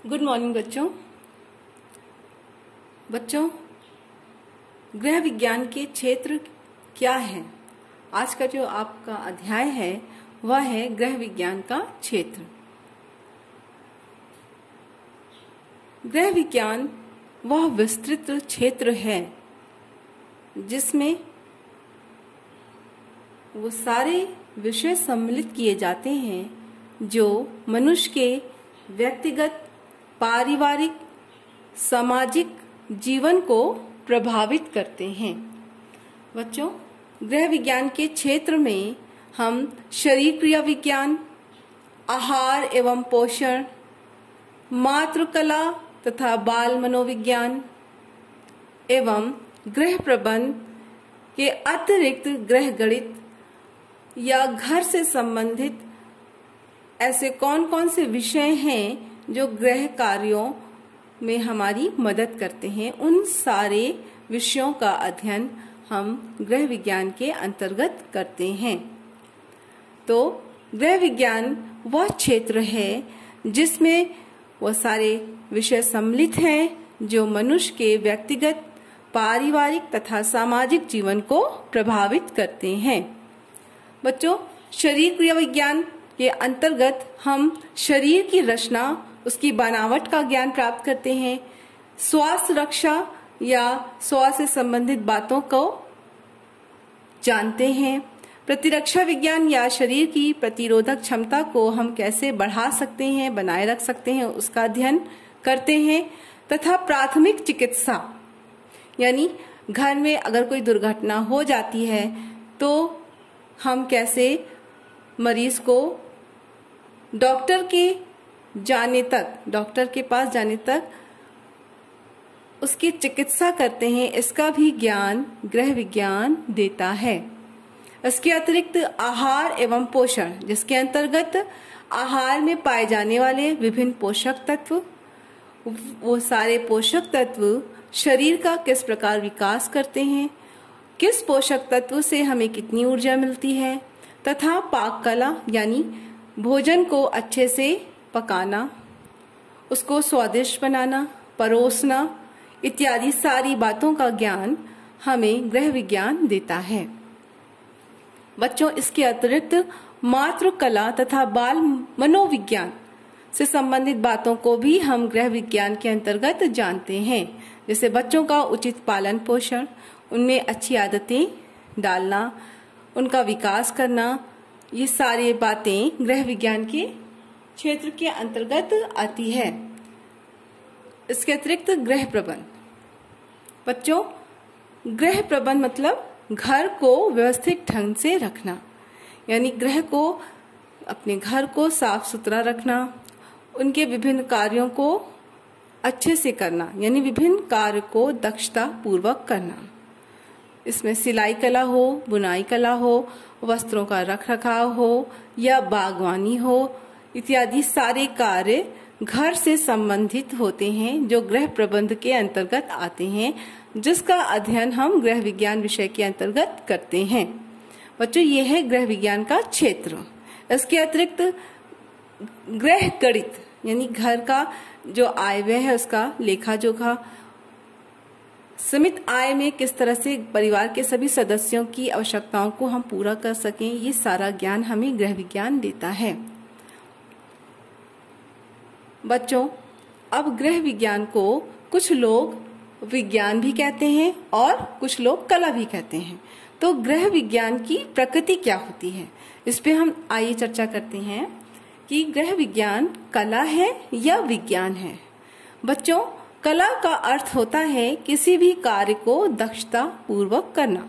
Good morning बच्चों गृह विज्ञान के क्षेत्र क्या है। आज का जो आपका अध्याय है वह है गृह विज्ञान का क्षेत्र। गृह विज्ञान वह विस्तृत क्षेत्र है जिसमें वो सारे विषय सम्मिलित किए जाते हैं जो मनुष्य के व्यक्तिगत, पारिवारिक, सामाजिक जीवन को प्रभावित करते हैं। बच्चों, गृह विज्ञान के क्षेत्र में हम शरीर क्रिया विज्ञान, आहार एवं पोषण, मातृकला तथा बाल मनोविज्ञान एवं गृह प्रबंध के अतिरिक्त गृह गणित या घर से संबंधित ऐसे कौन कौन से विषय हैं जो गृह कार्यों में हमारी मदद करते हैं, उन सारे विषयों का अध्ययन हम गृह विज्ञान के अंतर्गत करते हैं। तो गृह विज्ञान वह क्षेत्र है जिसमें वह सारे विषय सम्मिलित हैं जो मनुष्य के व्यक्तिगत, पारिवारिक तथा सामाजिक जीवन को प्रभावित करते हैं। बच्चों, शरीर क्रिया विज्ञान के अंतर्गत हम शरीर की रचना, उसकी बनावट का ज्ञान प्राप्त करते हैं, स्वास्थ्य रक्षा या स्वास्थ्य से संबंधित बातों को जानते हैं, प्रतिरक्षा विज्ञान या शरीर की प्रतिरोधक क्षमता को हम कैसे बढ़ा सकते हैं, बनाए रख सकते हैं, उसका अध्ययन करते हैं, तथा प्राथमिक चिकित्सा यानी घर में अगर कोई दुर्घटना हो जाती है तो हम कैसे मरीज को डॉक्टर के पास जाने तक उसकी चिकित्सा करते हैं, इसका भी ज्ञान गृह विज्ञान देता है। इसके अतिरिक्त आहार एवं पोषण, जिसके अंतर्गत आहार में पाए जाने वाले विभिन्न पोषक तत्व, वो सारे पोषक तत्व शरीर का किस प्रकार विकास करते हैं, किस पोषक तत्व से हमें कितनी ऊर्जा मिलती है, तथा पाक कला यानी भोजन को अच्छे से पकाना, उसको स्वादिष्ट बनाना, परोसना इत्यादि सारी बातों का ज्ञान हमें गृह विज्ञान देता है। बच्चों, इसके अतिरिक्त मातृकला तथा बाल मनोविज्ञान से संबंधित बातों को भी हम गृह विज्ञान के अंतर्गत जानते हैं, जैसे बच्चों का उचित पालन पोषण, उनमें अच्छी आदतें डालना, उनका विकास करना, ये सारी बातें गृह विज्ञान के क्षेत्र के अंतर्गत आती है। इसके अतिरिक्त गृह प्रबंध। बच्चों, गृह प्रबंध मतलब घर को व्यवस्थित ढंग से रखना, यानी अपने घर को साफ सुथरा रखना, उनके विभिन्न कार्यों को अच्छे से करना, यानी विभिन्न कार्य को दक्षता पूर्वक करना। इसमें सिलाई कला हो, बुनाई कला हो, वस्त्रों का रख रखाव हो या बागवानी हो इत्यादि सारे कार्य घर से संबंधित होते हैं जो गृह प्रबंध के अंतर्गत आते हैं, जिसका अध्ययन हम गृह विज्ञान विषय के अंतर्गत करते हैं। बच्चों, ये है गृह विज्ञान का क्षेत्र। इसके अतिरिक्त गृह गणित यानी घर का जो आय व्यय है उसका लेखा जोखा, सीमित आय में किस तरह से परिवार के सभी सदस्यों की आवश्यकताओं को हम पूरा कर सकें, ये सारा ज्ञान हमें गृह विज्ञान देता है। बच्चों, अब गृह विज्ञान को कुछ लोग विज्ञान भी कहते हैं और कुछ लोग कला भी कहते हैं। तो गृह विज्ञान की प्रकृति क्या होती है, इस पे हम आइए चर्चा करते हैं कि गृह विज्ञान कला है या विज्ञान है। बच्चों, कला का अर्थ होता है किसी भी कार्य को दक्षता पूर्वक करना,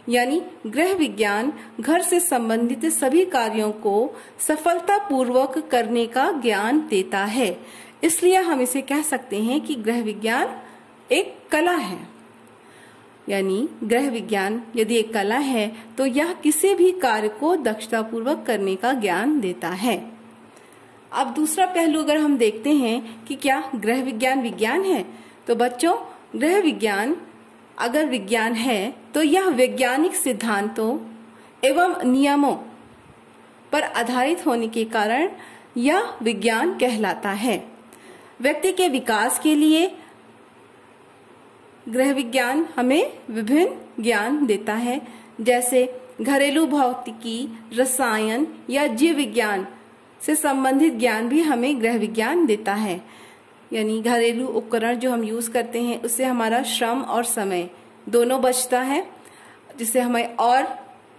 यानी गृह विज्ञान घर से संबंधित सभी कार्यों को सफलता पूर्वक करने का ज्ञान देता है। इसलिए हम इसे कह सकते हैं कि गृह विज्ञान एक कला है। यानी गृह विज्ञान यदि एक कला है तो यह किसी भी कार्य को दक्षता पूर्वक करने का ज्ञान देता है। अब दूसरा पहलू अगर हम देखते हैं कि क्या गृह विज्ञान विज्ञान है, तो बच्चों, गृह विज्ञान अगर विज्ञान है तो यह वैज्ञानिक सिद्धांतों एवं नियमों पर आधारित होने के कारण यह विज्ञान कहलाता है। व्यक्ति के विकास के लिए गृह विज्ञान हमें विभिन्न ज्ञान देता है, जैसे घरेलू भौतिकी, रसायन या जीव विज्ञान से संबंधित ज्ञान भी हमें गृह विज्ञान देता है। यानी घरेलू उपकरण जो हम यूज करते हैं उससे हमारा श्रम और समय दोनों बचता है, जिससे हमें और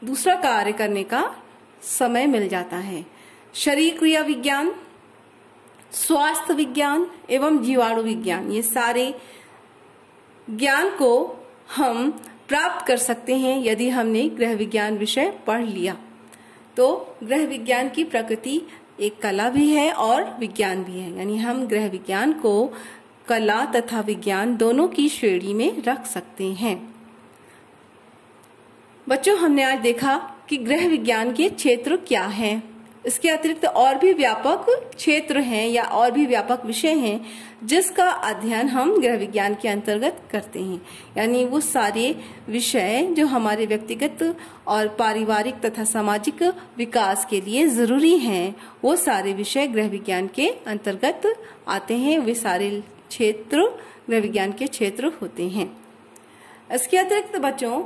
दूसरा कार्य करने का समय मिल जाता है। शरीर क्रिया विज्ञान, स्वास्थ्य विज्ञान एवं जीवाणु विज्ञान, ये सारे ज्ञान को हम प्राप्त कर सकते हैं यदि हमने गृह विज्ञान विषय पढ़ लिया। तो गृह विज्ञान की प्रकृति एक कला भी है और विज्ञान भी है, यानी हम गृह विज्ञान को कला तथा विज्ञान दोनों की श्रेणी में रख सकते हैं। बच्चों, हमने आज देखा कि गृह विज्ञान के क्षेत्र क्या हैं। इसके अतिरिक्त और भी व्यापक क्षेत्र हैं या और भी व्यापक विषय हैं जिसका अध्ययन हम गृह विज्ञान के अंतर्गत करते हैं। यानी वो सारे विषय जो हमारे व्यक्तिगत और पारिवारिक तथा सामाजिक विकास के लिए जरूरी हैं, वो सारे विषय गृह विज्ञान के अंतर्गत आते हैं। वे सारे क्षेत्र गृह विज्ञान के क्षेत्र होते हैं। इसके अतिरिक्त बच्चों,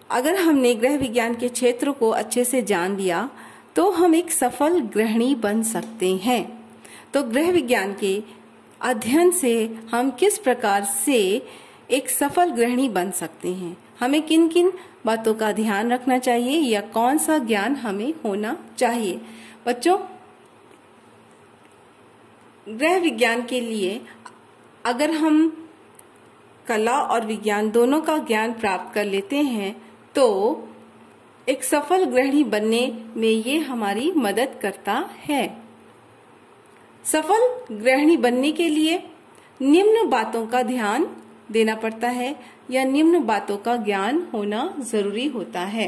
अगर हमने गृह विज्ञान के क्षेत्र को अच्छे से जान लिया तो हम एक सफल गृहिणी बन सकते हैं। तो गृह विज्ञान के अध्ययन से हम किस प्रकार से एक सफल गृहिणी बन सकते हैं, हमें किन किन बातों का ध्यान रखना चाहिए या कौन सा ज्ञान हमें होना चाहिए। बच्चों, गृह विज्ञान के लिए अगर हम कला और विज्ञान दोनों का ज्ञान प्राप्त कर लेते हैं तो एक सफल गृहिणी बनने में ये हमारी मदद करता है। सफल गृहिणी बनने के लिए निम्न बातों का ध्यान देना पड़ता है या निम्न बातों का ज्ञान होना जरूरी होता है।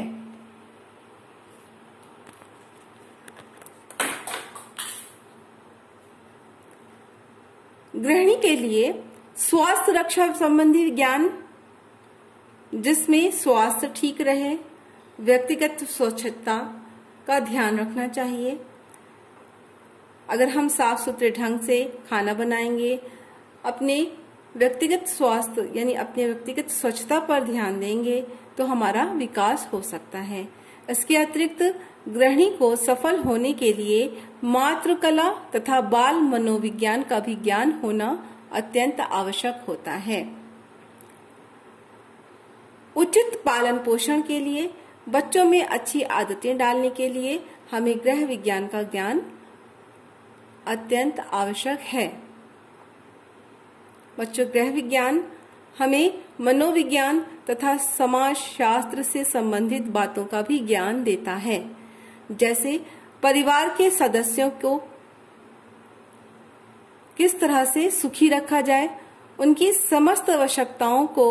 गृहिणी के लिए स्वास्थ्य रक्षा संबंधी ज्ञान, जिसमें स्वास्थ्य ठीक रहे, व्यक्तिगत स्वच्छता का ध्यान रखना चाहिए। अगर हम साफ सुथरे ढंग से खाना बनाएंगे, अपने व्यक्तिगत स्वास्थ्य यानी अपने व्यक्तिगत स्वच्छता पर ध्यान देंगे तो हमारा विकास हो सकता है। इसके अतिरिक्त गृहिणी को सफल होने के लिए मातृकला तथा बाल मनोविज्ञान का भी ज्ञान होना अत्यंत आवश्यक होता है। उचित पालन पोषण के लिए, बच्चों में अच्छी आदतें डालने के लिए हमें गृह विज्ञान का ज्ञान अत्यंत आवश्यक है। बच्चों, गृह विज्ञान हमें मनोविज्ञान तथा समाज शास्त्र से संबंधित बातों का भी ज्ञान देता है, जैसे परिवार के सदस्यों को किस तरह से सुखी रखा जाए, उनकी समस्त आवश्यकताओं को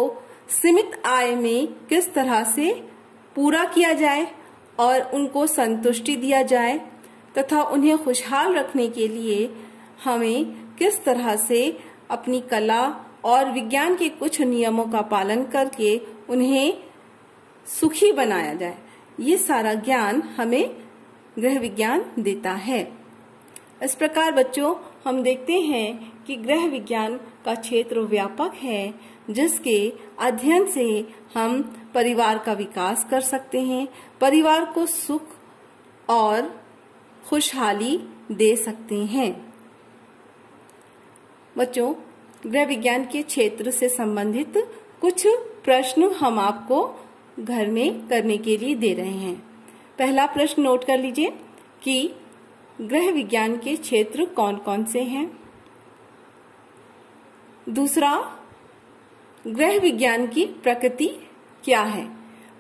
सीमित आय में किस तरह से पूरा किया जाए और उनको संतुष्टि दिया जाए तथा उन्हें खुशहाल रखने के लिए हमें किस तरह से अपनी कला और विज्ञान के कुछ नियमों का पालन करके उन्हें सुखी बनाया जाए। ये सारा ज्ञान हमें गृह विज्ञान देता है। इस प्रकार बच्चों, हम देखते हैं कि गृह विज्ञान का क्षेत्र व्यापक है, जिसके अध्ययन से हम परिवार का विकास कर सकते हैं, परिवार को सुख और खुशहाली दे सकते हैं। बच्चों, गृह विज्ञान के क्षेत्र से संबंधित कुछ प्रश्न हम आपको घर में करने के लिए दे रहे हैं। पहला प्रश्न नोट कर लीजिए कि गृह विज्ञान के क्षेत्र कौन कौन से हैं। दूसरा, गृह विज्ञान की प्रकृति क्या है,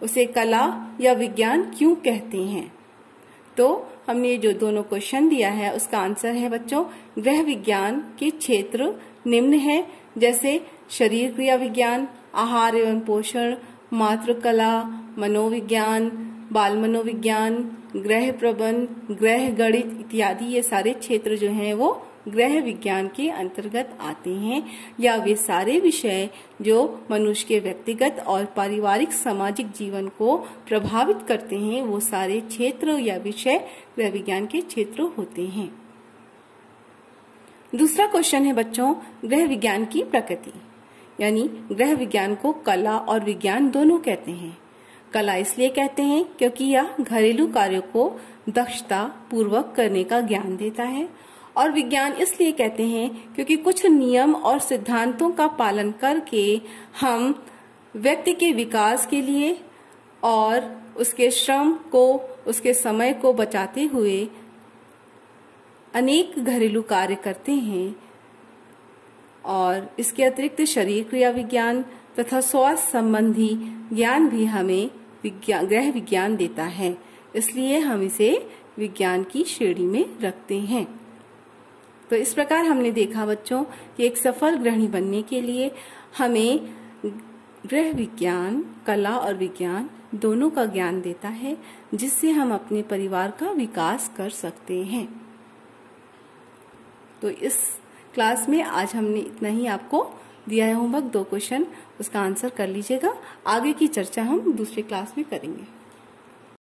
उसे कला या विज्ञान क्यों कहते हैं। तो हमने जो दोनों क्वेश्चन दिया है उसका आंसर है बच्चों, गृह विज्ञान के क्षेत्र निम्न है, जैसे शरीर क्रिया विज्ञान, आहार एवं पोषण, मातृकला, मनोविज्ञान, बाल मनोविज्ञान, गृह प्रबंध, गृह गणित इत्यादि। ये सारे क्षेत्र जो हैं वो गृह विज्ञान के अंतर्गत आते हैं, या वे सारे विषय जो मनुष्य के व्यक्तिगत और पारिवारिक सामाजिक जीवन को प्रभावित करते हैं, वो सारे क्षेत्र या विषय गृह विज्ञान के क्षेत्र होते हैं। दूसरा क्वेश्चन है बच्चों, गृह विज्ञान की प्रकृति। यानी गृह विज्ञान को कला और विज्ञान दोनों कहते हैं। कला इसलिए कहते हैं क्योंकि यह घरेलू कार्यों को दक्षता पूर्वक करने का ज्ञान देता है, और विज्ञान इसलिए कहते हैं क्योंकि कुछ नियम और सिद्धांतों का पालन करके हम व्यक्ति के विकास के लिए और उसके श्रम को, उसके समय को बचाते हुए अनेक घरेलू कार्य करते हैं। और इसके अतिरिक्त शरीर क्रिया विज्ञान तथा स्वास्थ्य संबंधी ज्ञान भी हमें गृह विज्ञान देता है, इसलिए हम इसे विज्ञान की श्रेणी में रखते हैं। तो इस प्रकार हमने देखा बच्चों कि एक सफल गृहिणी बनने के लिए हमें गृह विज्ञान, कला और विज्ञान दोनों का ज्ञान देता है, जिससे हम अपने परिवार का विकास कर सकते हैं। तो इस क्लास में आज हमने इतना ही आपको दिया है होमवर्क, 2 क्वेश्चन, उसका आंसर कर लीजिएगा। आगे की चर्चा हम दूसरे क्लास में करेंगे।